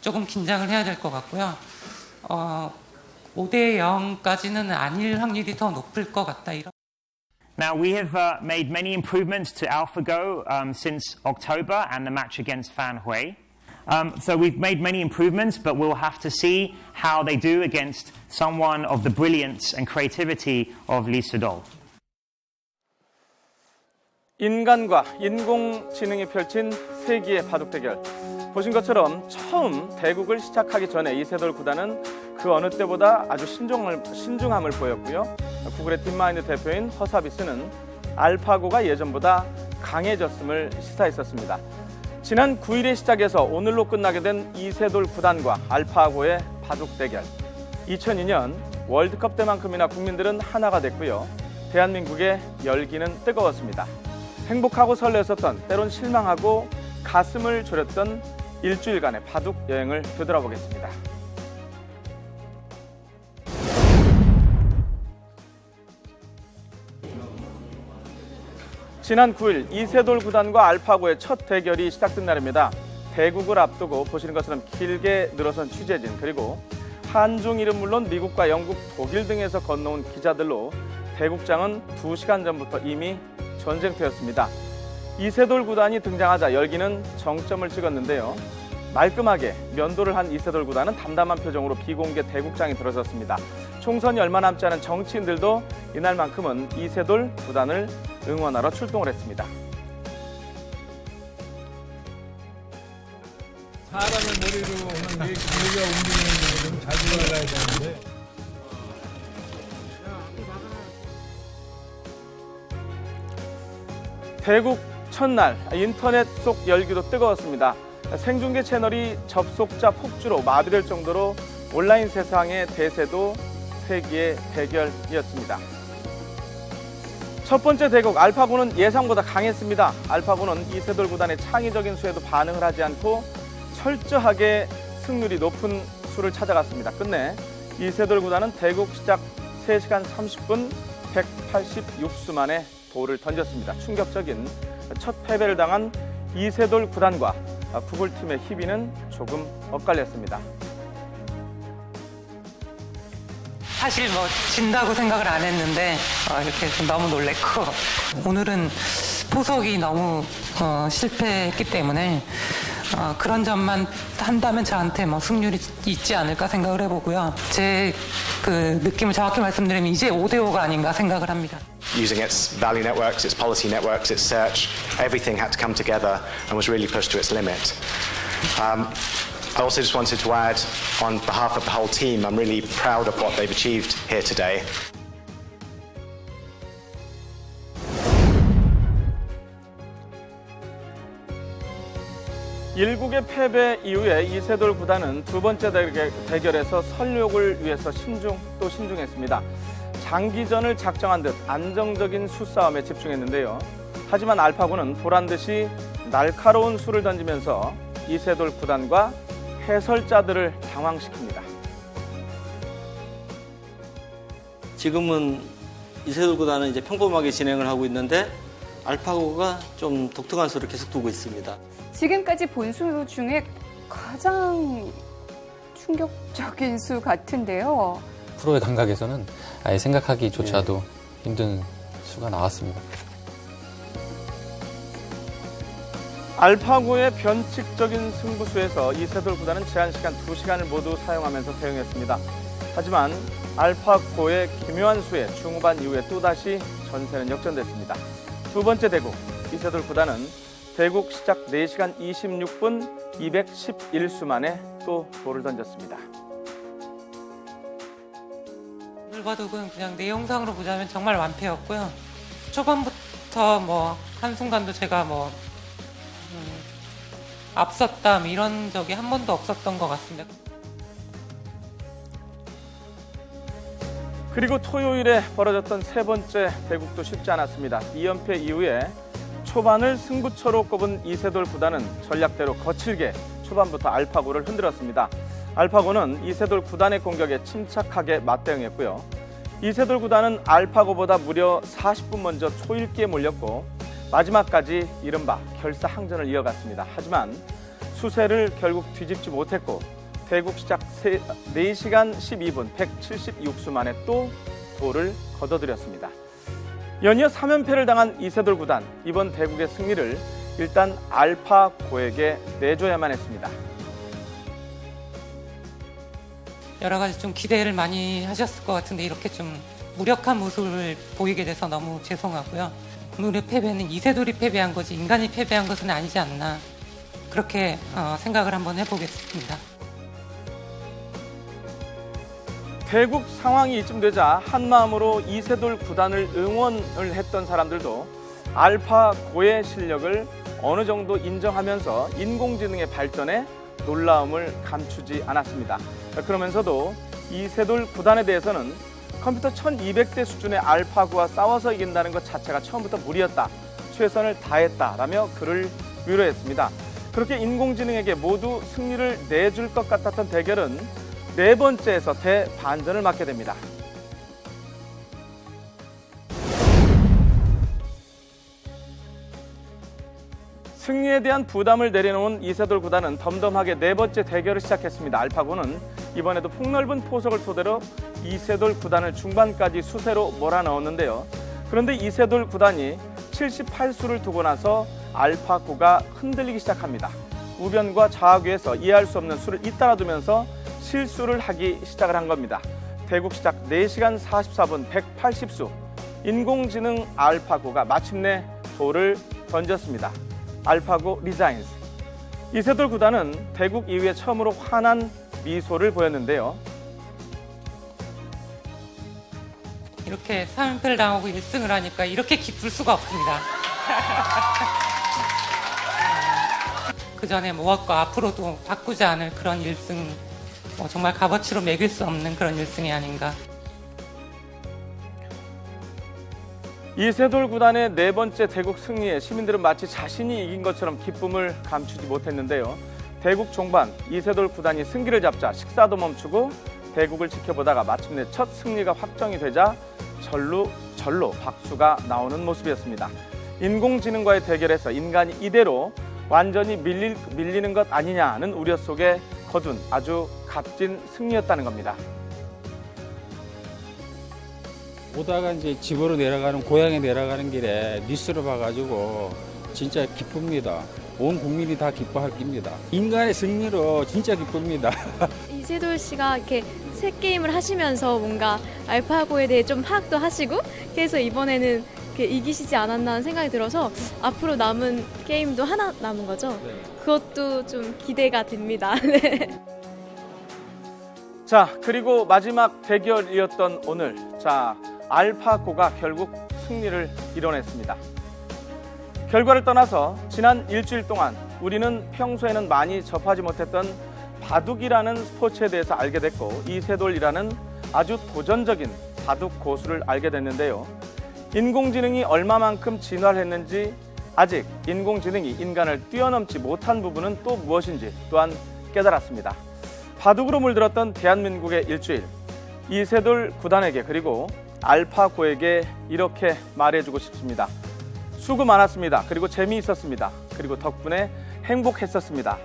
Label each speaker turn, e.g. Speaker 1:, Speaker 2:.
Speaker 1: 조금 긴장을 해야 될 것 같고요. 5대 0까지는 아닐 확률이 더 높을 것 같다.
Speaker 2: Now, we have made many improvements to AlphaGo since October and the match against Fan Hui. So we've made many improvements, but we'll have to see how they do against someone of the brilliance and creativity of Lee Sedol.
Speaker 3: 인간과 인공지능이 펼친 세기의 바둑 대결. 보신 것처럼 처음 대국을 시작하기 전에 이세돌 구단은 그 어느 때보다 아주 신중함을 보였고요. 구글의 딥마인드 대표인 허사비스는 알파고가 예전보다 강해졌음을 시사했었습니다. 지난 9일의 시작에서 오늘로 끝나게 된 이세돌 구단과 알파고의 바둑 대결. 2002년 월드컵 때만큼이나 국민들은 하나가 됐고요. 대한민국의 열기는 뜨거웠습니다. 행복하고 설레었던, 때론 실망하고 가슴을 졸였던 일주일간의 바둑 여행을 되돌아보겠습니다. 지난 9일 이세돌 구단과 알파고의 첫 대결이 시작된 날입니다. 대국을 앞두고 보시는 것처럼 길게 늘어선 취재진, 그리고 한중일은 물론 미국과 영국, 독일 등에서 건너온 기자들로 대국장은 2시간 전부터 이미 전쟁터였습니다. 이세돌 구단이 등장하자 열기는 정점을 찍었는데요. 말끔하게 면도를 한 이세돌 구단은 담담한 표정으로 비공개 대국장에 들어섰습니다. 총선이 얼마 남지 않은 정치인들도 이날만큼은 이세돌 구단을 응원하러 출동을 했습니다.
Speaker 4: 사람의 머리로 하는 게 기회가 움직이는 거 좀 자주 알아야 되는데.
Speaker 3: 대국 첫날 인터넷 속 열기도 뜨거웠습니다. 생중계 채널이 접속자 폭주로 마비될 정도로 온라인 세상의 대세도 세기의 대결이었습니다. 첫 번째 대국 알파고는 예상보다 강했습니다. 알파고는 이세돌 구단의 창의적인 수에도 반응을 하지 않고 철저하게 승률이 높은 수를 찾아갔습니다. 끝내 이세돌 구단은 대국 시작 3시간 30분 186수 만에 돌을 던졌습니다. 충격적인 첫 패배를 당한 이세돌 구단과 구글팀의 희비는 조금 엇갈렸습니다.
Speaker 1: 사실 뭐 진다고 생각을 안 했는데 이렇게 좀 너무 놀랬고, 오늘은 포석이 너무 실패했기 때문에 그런 점만 한다면 저한테 뭐 승률이 있지 않을까 생각을 해보고요. 제 그 느낌을 정확히 말씀드리면 이제 5대5가 아닌가 생각을 합니다.
Speaker 5: Using its value networks, its policy networks, its search, everything had to come together and was really pushed to its limit. I also just wanted to add, on behalf of the whole team, I'm really proud of what they've achieved here today.
Speaker 3: 일국의 패배 이후에 이세돌 구단은 두 번째 대결에서 설욕을 위해서 신중했습니다. 장기전을 작정한 듯 안정적인 수싸움에 집중했는데요. 하지만 알파고는 보란듯이 날카로운 수를 던지면서 이세돌 구단과 해설자들을 당황시킵니다.
Speaker 6: 지금은 이세돌 구단은 이제 평범하게 진행을 하고 있는데 알파고가 좀 독특한 수를 계속 두고 있습니다.
Speaker 7: 지금까지 본 수 중에 가장 충격적인 수 같은데요.
Speaker 8: 프로의 감각에서는 아예 생각하기조차도 힘든 수가 나왔습니다.
Speaker 3: 알파고의 변칙적인 승부수에서 이세돌 구단은 제한시간 2시간을 모두 사용하면서 대응했습니다. 하지만 알파고의 기묘한 수에 중후반 이후에 또다시 전세는 역전됐습니다. 두 번째 대국, 이세돌 구단은 대국 시작 4시간 26분 211수 만에 또 돌을 던졌습니다.
Speaker 1: 오늘 바둑은 그냥 내용상으로 보자면 정말 완패였고요. 초반부터 뭐 한순간도 제가 뭐 앞섰다 이런 적이 한 번도 없었던 것 같습니다.
Speaker 3: 그리고 토요일에 벌어졌던 세 번째 대국도 쉽지 않았습니다. 2연패 이후에 초반을 승부처로 꼽은 이세돌 구단은 전략대로 거칠게 초반부터 알파고를 흔들었습니다. 알파고는 이세돌 구단의 공격에 침착하게 맞대응했고요. 이세돌 구단은 알파고보다 무려 40분 먼저 초읽기에 몰렸고 마지막까지 이른바 결사항전을 이어갔습니다. 하지만 수세를 결국 뒤집지 못했고 대국 시작 4시간 12분 176수 만에 또 도를 거둬들였습니다. 연이어 3연패를 당한 이세돌 구단, 이번 대국의 승리를 일단 알파고에게 내줘야만 했습니다.
Speaker 1: 여러 가지 좀 기대를 많이 하셨을 것 같은데 이렇게 좀 무력한 모습을 보이게 돼서 너무 죄송하고요. 오늘의 패배는 이세돌이 패배한 거지 인간이 패배한 것은 아니지 않나, 그렇게 생각을 한번 해보겠습니다.
Speaker 3: 대국 상황이 이쯤 되자 한마음으로 이세돌 구단을 응원을 했던 사람들도 알파고의 실력을 어느 정도 인정하면서 인공지능의 발전에 놀라움을 감추지 않았습니다. 그러면서도 이세돌 구단에 대해서는 컴퓨터 1200대 수준의 알파고와 싸워서 이긴다는 것 자체가 처음부터 무리였다, 최선을 다했다라며 그를 위로했습니다. 그렇게 인공지능에게 모두 승리를 내줄 것 같았던 대결은 네 번째에서 대반전을 맞게 됩니다. 승리에 대한 부담을 내려놓은 이세돌 구단은 덤덤하게 네 번째 대결을 시작했습니다. 알파고는 이번에도 폭넓은 포석을 토대로 이세돌 구단을 중반까지 수세로 몰아넣었는데요. 그런데 이세돌 구단이 78수를 두고 나서 알파고가 흔들리기 시작합니다. 우변과 좌악 위에서 이해할 수 없는 수를 잇따라 두면서 실수를 하기 시작을 한 겁니다. 대국 시작 4시간 44분 180수, 인공지능 알파고가 마침내 돌을 던졌습니다. 알파고 리자인스. 이세돌 구단은 대국 이후에 처음으로 환한 미소를 보였는데요.
Speaker 1: 이렇게 3연패를 당하고 1승을 하니까 이렇게 기쁠 수가 없습니다. 그 전에 모았고 앞으로도 바꾸지 않을 그런 1승, 정말 값어치로 매길 수 없는 그런 1승이 아닌가.
Speaker 3: 이세돌 구단의 네 번째 대국 승리에 시민들은 마치 자신이 이긴 것처럼 기쁨을 감추지 못했는데요. 대국 종반 이세돌 구단이 승기를 잡자 식사도 멈추고 대국을 지켜보다가 마침내 첫 승리가 확정이 되자 절로 박수가 나오는 모습이었습니다. 인공지능과의 대결에서 인간이 이대로 완전히 밀리는 것 아니냐는 우려 속에 거둔 아주 값진 승리였다는 겁니다.
Speaker 4: 오다가 이제 집으로 내려가는, 고향에 내려가는 길에 뉴스를 봐가지고 진짜 기쁩니다. 온 국민이 다 기뻐할 겁니다. 인간의 승리로 진짜 기쁩니다.
Speaker 9: 이세돌 씨가 이렇게 새 게임을 하시면서 뭔가 알파고에 대해 좀 파악도 하시고, 그래서 이번에는 이렇게 이기시지 않았나 하는 생각이 들어서 앞으로 남은 게임도 하나 남은 거죠?
Speaker 4: 네.
Speaker 9: 그것도 좀 기대가 됩니다. 네.
Speaker 3: 자, 그리고 마지막 대결이었던 오늘. 자, 알파고가 결국 승리를 이뤄냈습니다. 결과를 떠나서 지난 일주일 동안 우리는 평소에는 많이 접하지 못했던 바둑이라는 스포츠에 대해서 알게 됐고, 이세돌이라는 아주 도전적인 바둑 고수를 알게 됐는데요. 인공지능이 얼마만큼 진화를 했는지, 아직 인공지능이 인간을 뛰어넘지 못한 부분은 또 무엇인지 또한 깨달았습니다. 바둑으로 물들었던 대한민국의 일주일, 이세돌 구단에게 그리고 알파고에게 이렇게 말해주고 싶습니다. 수고 많았습니다. 그리고 재미있었습니다. 그리고 덕분에 행복했었습니다.